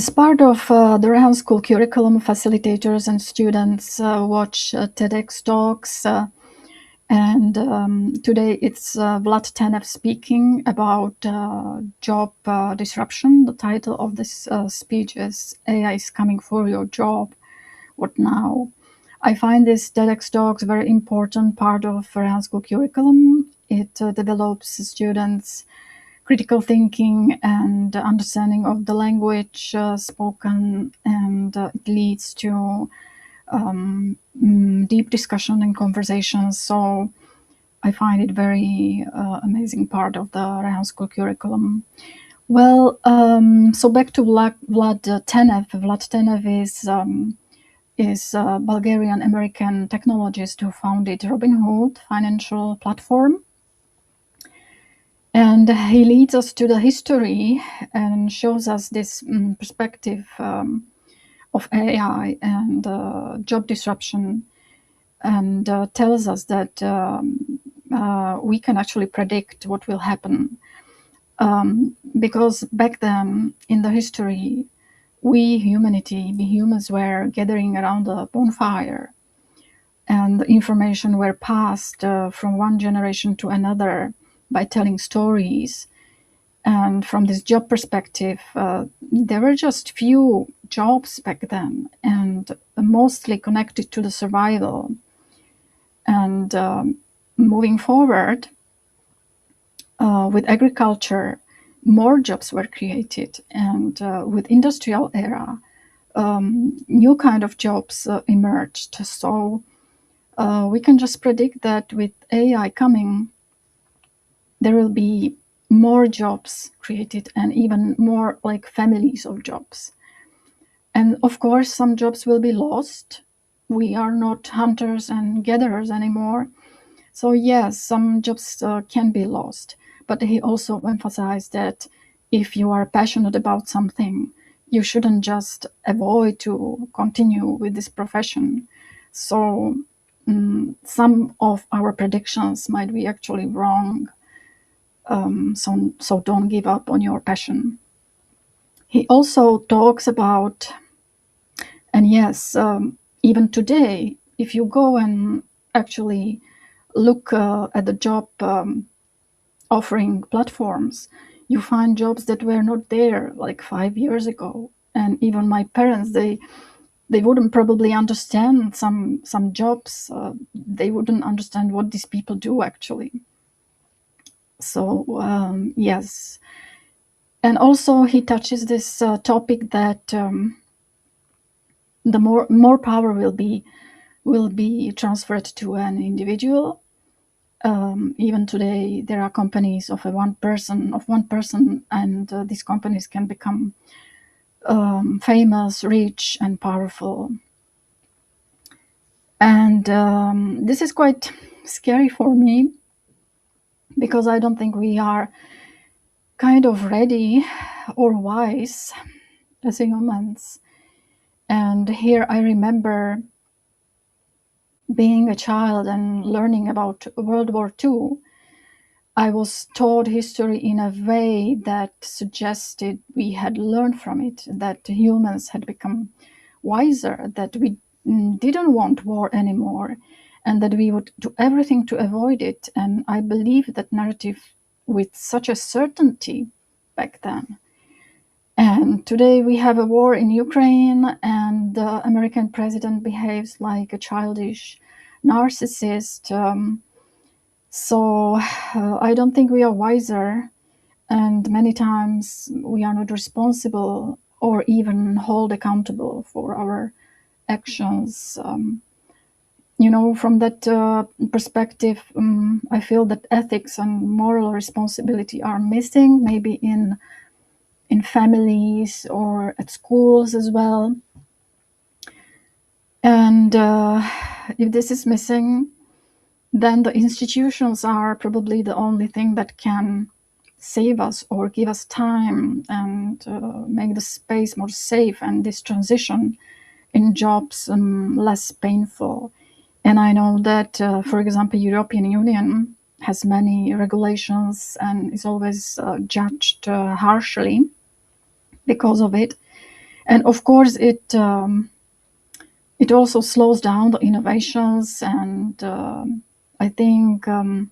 As part of the Rehan School curriculum, facilitators and students watch TEDx Talks, and today it's Vlad Tenev speaking about job disruption. The title of this speech is AI is coming for your job. What now? I find this TEDx Talks very important part of Rehan School curriculum. It develops students' critical thinking and understanding of the language spoken, and it leads to deep discussion and conversations. So I find it very amazing part of the Rehan School curriculum. Well, so back to Vlad Tenev. Vlad Tenev is a Bulgarian-American technologist who founded Robinhood financial platform. And he leads us to the history and shows us this perspective of AI and job disruption, and tells us that we can actually predict what will happen. Because back then in the history, we humans were gathering around a bonfire, and the information were passed from one generation to another by telling stories. And from this job perspective, there were just few jobs back then, and mostly connected to the survival. And moving forward, with agriculture, more jobs were created, and with industrial era, new kind of jobs emerged. So we can just predict that with AI coming, there will be more jobs created, and even more like families of jobs. And of course, some jobs will be lost. We are not hunters and gatherers anymore. So yes, some jobs can be lost. But he also emphasized that if you are passionate about something, you shouldn't just avoid to continue with this profession. So some of our predictions might be actually wrong. So don't give up on your passion. He also talks about, and yes, even today, if you go and actually look at the job offering platforms, you find jobs that were not there like 5 years ago. And even my parents, they wouldn't probably understand some jobs. They wouldn't understand what these people do actually. So yes. And also he touches this topic that the more power will be transferred to an individual. Even today, there are companies of one person, and these companies can become famous, rich, and powerful. And this is quite scary for me, because I don't think we are kind of ready or wise as humans. And here I remember being a child and learning about World War II. I was taught history in a way that suggested we had learned from it, that humans had become wiser, that we didn't want war anymore, and that we would do everything to avoid it. And I believe that narrative with such a certainty back then. And today we have a war in Ukraine, and the American president behaves like a childish narcissist. So I don't think we are wiser, and many times we are not responsible or even held accountable for our actions. From that perspective, I feel that ethics and moral responsibility are missing, maybe in families or at schools as well. And if this is missing, then the institutions are probably the only thing that can save us or give us time and make the space more safe, and this transition in jobs less painful. And I know that, for example, European Union has many regulations and is always judged harshly because of it. And of course, it also slows down the innovations, and I think there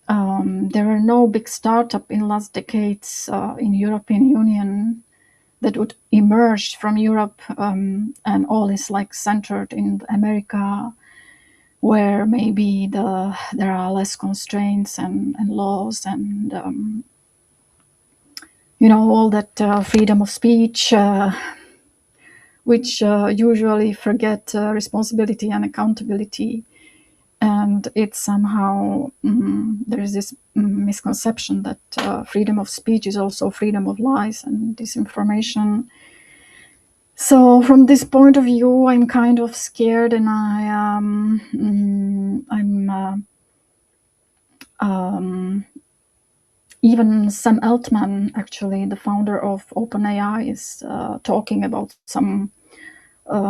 are no big startup in last decades in European Union that would emerge from Europe, and all is like centered in America, where maybe there are less constraints and laws, and all that freedom of speech, which usually forget responsibility and accountability. And it's somehow, there is this misconception that freedom of speech is also freedom of lies and disinformation. So from this point of view, I'm kind of scared, and even 𝗃𝗹𝗵𝘵, actually, the founder of OpenAI, is talking about some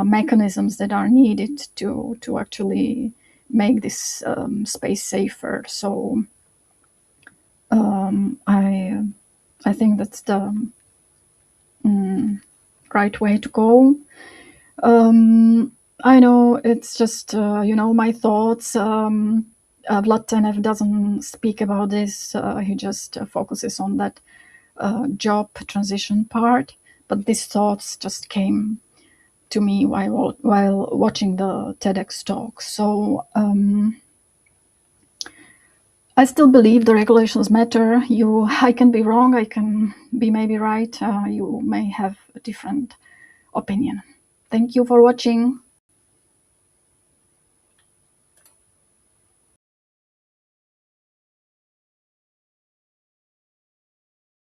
mechanisms that are needed to actually make this space safer. So I think that's the right way to go. I know it's just my thoughts. Vlad Tenev doesn't speak about this. He just focuses on that job transition part. But these thoughts just came to me while watching the TEDx talk. So I still believe the regulations matter. I can be wrong. I can be maybe right. You may have a different opinion. Thank you for watching.